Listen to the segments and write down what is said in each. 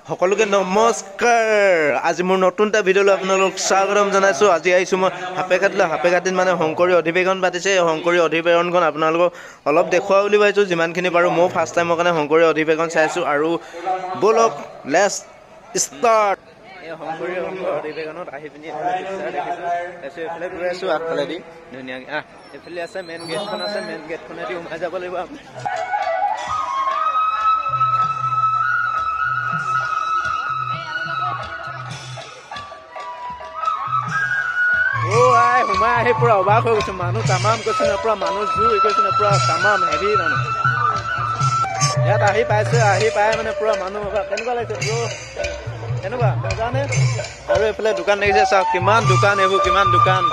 সকলোকে নমস্কাৰ। আজি মোৰ নতুন এটা ভিডিঅ'লৈ আপোনালোক স্বাগতম জনাইছোঁ। আজি আহিছোঁ মই সাপেখাতিলৈ। সাপেখাতিত মানে শংকৰী অধিৱেশন পাতিছে। শংকৰী অধিৱেশনখন আপোনালোকক অলপ দেখুওৱা বুলি ভাবিছোঁ যিমানখিনি পাৰোঁ। ময়ো ফাৰ্ষ্ট টাইমৰ কাৰণে শংকৰী অধিৱেশন চাইছোঁ আৰু ব'লক লেটছ ষ্টাৰ্ট। এই শংকৰী অধিৱেশনত আহি পিনি দেখিছোঁ। তাৰপিছত এইফালে গৈ আছোঁ আগফালেদি ধুনীয়াকৈ। এইফালে আছে মেইন গেটখন আছে। মেইন গেটখনেদি সোমাই যাব লাগিব আপুনি। সোমাই আহি পুৰা অবাক হৈ গৈছোঁ। মানুহ তামাম কৈছোঁ নে, পুৰা মানুহ জুই কৈছোঁ নে, পুৰা তামাম হেভি মানুহ। ইয়াত আহি পাইছোঁ। আহি পাই মানে পুৰা মানুহ কেনেকুৱা লাগিছে ব্ৰ? কেনেকুৱা মজা নে? আৰু এইফালে দোকান দেখিছে চাওক, কিমান দোকান, এইবোৰ কিমান দোকান।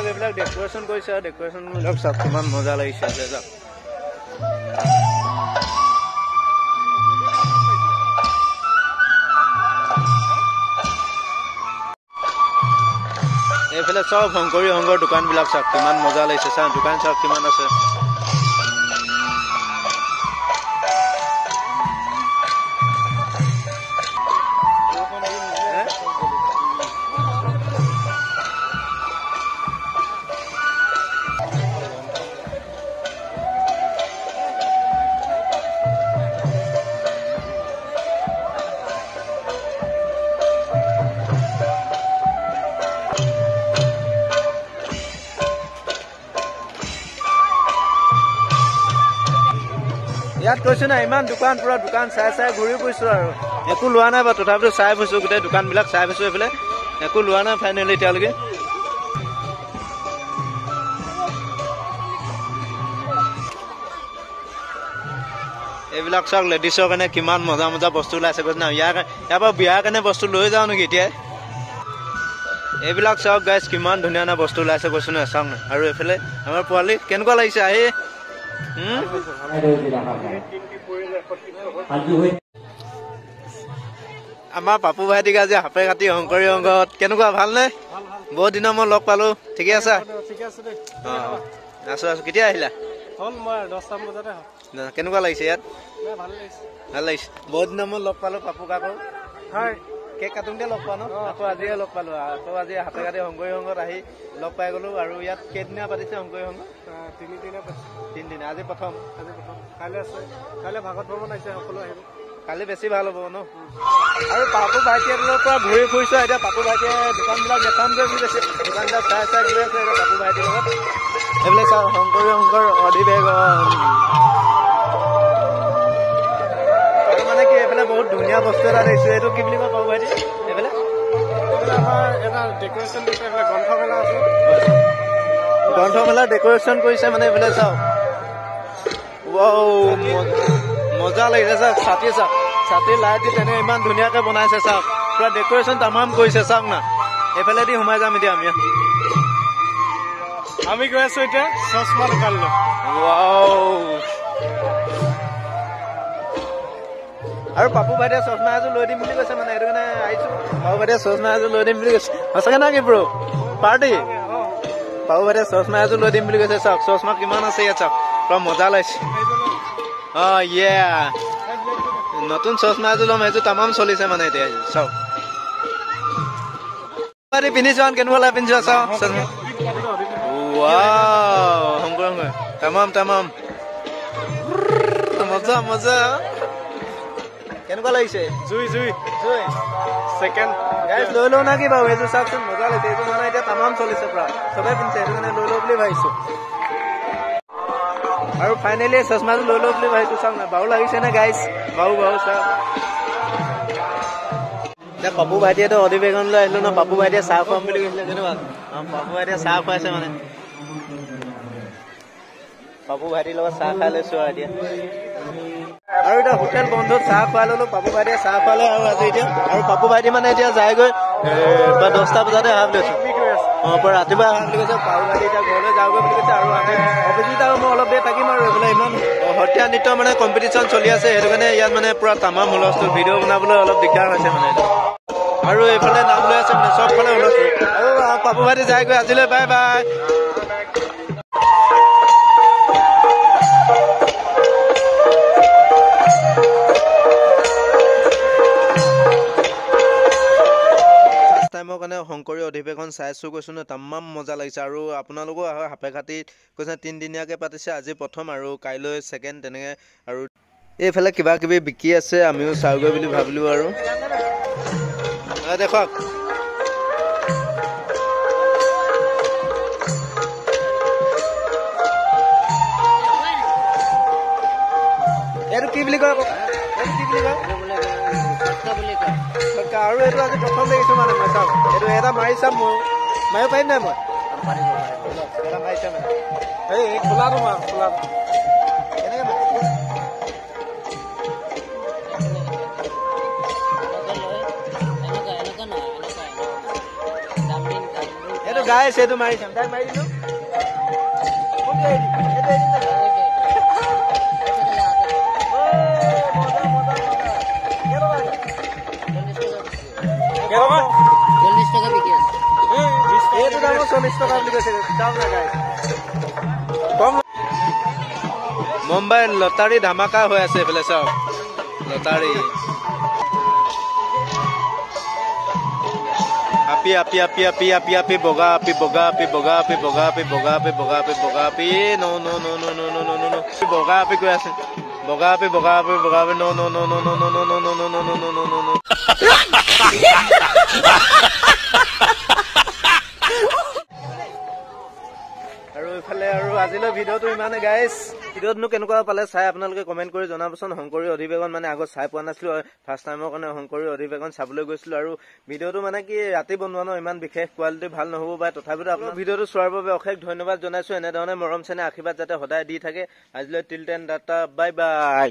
এইবিলাক ডেকৰেশ্যন কৰিছে আৰু ডেকৰেশ্যনবিলাক চাওক কিমান মজা লাগিছে। এইফালে চব শংকৰী সংঘৰ দোকানবিলাক চাওক কিমান মজা লাগিছে। চাওক দোকান চাওক কিমান আছে। ইয়াত কৈছোঁ না ইমান দোকান, পুৰা দোকান চাই চাই ঘূৰি ফুৰিছোঁ আৰু একো লোৱা নাই বাৰু, তথাপিতো চাই ফুৰিছোঁ। গোটেই দোকানবিলাক চাই ফুৰিছোঁ। এইফালে একো লোৱা নাই ফাইনেলি এতিয়ালৈকে। এইবিলাক চাওক লেডিছৰ কাৰণে কিমান মজা মজা বস্তু ওলাইছে কৈছোঁ না। ইয়াৰ পৰা বিয়াৰ কাৰণে বস্তু লৈ যাওঁ নেকি এতিয়াই? এইবিলাক চাওক গাইজ কিমান ধুনীয়া ধুনীয়া বস্তু ওলাইছে কৈছোঁ না, চাওক না। আৰু এইফালে আমাৰ পোৱালি কেনেকুৱা লাগিছে আহি? আমাৰ পাপু ভাইটিক আজি সাপেখাতি শংকৰী সংঘত কেনেকুৱা ভালনে? বহুত দিনৰ মই লগ পালো। ঠিকে আছা? আছো আছো। কেতিয়া আহিলা? কেনেকুৱা লাগিছে ইয়াত? ভাল লাগিছে। বহুত দিনৰ মই লগ পালো পাপুক। আকৌ কেক কাটোতে লগ পোৱা ন? আকৌ আজিয়ে লগ পালো। আকৌ আজি সাপেখাতি শংকৰী সংঘত আহি লগ পাই গলো। আৰু ইয়াত কেইদিনীয়া পাতিছে শংকৰী সংঘ? 3 দিন। আজি প্ৰথম। কাইলৈ ভাগৱত ভ্ৰমণ আহিছে, সকলো আহিব। কালি বেছি ভাল হ'ব ন? আৰু পাপু ভাইটিহঁতৰ পৰা ঘূৰি ফুৰিছো। এতিয়া পাপু ভাইটিয়ে দোকানবিলাক দেখামগৈ বুলি কৈছে। দোকানবিলাক চাই চাই গৈ আছে এতিয়া পাপু ভাইটিৰ লগত। এইবিলাক চাওঁ শংকৰী সংঘৰ অধিৱেশন। আৰু মানে কি এইফালে বহুত ধুনীয়া বস্তু এটা দেখিছো। এইটো কি বুলি কয় পাপু ভাইটি? এইফালে আমাৰ এটা ডেকৰেশ্যন দিছে। এইফালে গ্ৰন্থমেলা আছে। গ্ৰন্থমেলাৰ ডেকৰেশ্যন কৰিছে মানে এইফালে চাওক। মজা লাগিছে চাওক। ছাতি চাওক, ছাতি লাইট দি তেনেকে ইমান ধুনীয়াকে বনাইছে চাওক। পুৰা ডেকৰেশ্যন তামাম কৰিছে চাওক না। এইফালেদি সোমাই যাম এতিয়া আমি গৈ আছো এতিয়া চশমা দোকানলৈ। আৰু পাপু ভাইটিয়ে চশমা এযোৰ লৈ দিম বুলি কৈছে মানে, সেইটো কাৰণে আহিছো। পাপু ভাইটিয়ে চশমা এযোৰ লৈ দিম বুলি কৈছে। সঁচাকে না কি ব্ৰ? পাৰ্টি পাপু ভাইটিয়ে চশমা এযোৰ লৈ দিম বুলি কৈছে। চাওক চশমা কিমান আছে ইয়াত চাওক, পুৰা মজা লাগিছে। নতুন চশমা এযোৰ ল'ম। এইযোৰ তামাম চলিছে মানে এতিয়া চাওক। পিন্ধিছো কেনেকুৱা লাগে? পিন্ধিছো চাওঁ চশমা। শংকৰ তামাম তামাম মজা মজা। কেনেকুৱা লাগিছে? জুই ছেকেণ্ড গাইজ লৈ লওঁ না কি বাৰু? এইযোৰ চাওকচোন মজা লাগিছে। এইযোৰ মানে এতিয়া তামাম চলিছে, পুৰা চবেই পিন্ধিছে। সেইটো কাৰণে লৈ লওঁ বুলি ভাবিছো। আৰু ফাইনেলি চশমাযোৰ লৈ লওঁ বুলি ভাবিছো। চাওক না বাৰু লাগিছে নে গাইজ? বাৰু চাওক। এতিয়া পাপু ভাইটিয়েতো অধিৱেশনলৈ আহিলো ন। পাপু ভাইটিয়ে চাহ খুৱাম বুলি কৈছিলে। কেনেকুৱা? পাপু ভাইটিয়ে চাহ খুৱাইছে মানে। পাপু ভাইটিৰ লগত চাহ খাই লৈছো আৰু এতিয়া। আৰু এতিয়া হোটেল বন্ধত চাহ খুৱাই ললো। পাপু ভাইটিয়ে চাহ খুৱালে আৰু আজি এতিয়া। আৰু পাপু ভাইটি মানে এতিয়া যায়গৈ 10টা বজাতে অহা বুলি কৈছে। ৰাতিপুৱা অহা বুলি কৈছে। পাপু ভাইটি এতিয়া ঘৰলৈ যাওগৈ বুলি কৈছে। আৰু অভিজিত আৰু মই অলপ দেৰি থাকিম আৰু এইফালে ইমান সত্ৰীয়া নৃত্য মানে কম্পিটিশ্যন চলি আছে সেইটো কাৰণে ইয়াত মানে পুৰা তামাম হুলস্থুল ভিডিঅ' বনাবলৈ অলপ দিগদাৰ হৈছে মানে আৰু এইফালে নাম লৈ আছে মানে চবফালে হুলস্থুল আৰু পাপু ভাইটি যায়গৈ আজিলৈ বাই বাই কাৰণে শংকৰী অধিৱেশন চাইছো কৈছো ন তামাম মজা লাগিছে আৰু আপোনালোকো হাপেঘাটিত কৈছে 3 দিনীয়াকে পাতিছে আজি প্ৰথম আৰু কাইলৈ সেকেন্ড তেনেকে আৰু এইফালে কিবা কিবি বিকি আছে আমিও চাওগৈ বুলি ভাবিলো আৰু দেখক এইটো কি বুলি কয় এইটো কি বুলি কয় আৰু এইটো আজি প্ৰথম দেখিছো মানে মই চাওক এইটো এটা মাৰি চাম মই মাৰিব পাৰিম নাই মই এটা মাৰি চাম এই খোলাটো মাৰ খোলাটো কেনেকে এইটো গাইছে এইটো মাৰি চাম তাক মাৰি দিলো মুম্বাই লটাৰী ধামাকা হৈ আছে এইফালে চাওক লটাৰী আপি আপি আপি আপি আপি আপি বগা আপি বগা আপি বগা আপি বগা আপি বগা আপি বগা আপি বগা আপি নো নো নো নো নো নো নো নো নো বগা আপি কৈ আছে বগা আপি বগা আপি বগা আপি নো নো নো নো নো নো নো নো নো নো নো নো নো নো নো আৰু ইফালে আৰু আজিলৈ ভিডিঅ'টো ইমানে গাইছ ভিডিঅ'টো কেনেকুৱা পালে চাই আপোনালোকে কমেন্ট কৰি জনাবচোন শংকৰী অধিৱেশন মানে আগত চাই পোৱা নাছিলো ফাৰ্ষ্ট টাইমৰ কাৰণে শংকৰী অধিৱেশন চাবলৈ গৈছিলো আৰু ভিডিঅ'টো মানে কি ৰাতি বনোৱা ন ইমান বিশেষ কোৱালিটি ভাল নহ'ব পাৰে তথাপিতো আপোনাৰ ভিডিঅ'টো চোৱাৰ বাবে অশেষ ধন্যবাদ জনাইছো এনেধৰণে মৰম চেনেহ আশীৰ্বাদ যাতে সদায় দি থাকে আজিলৈ till then tata bye bye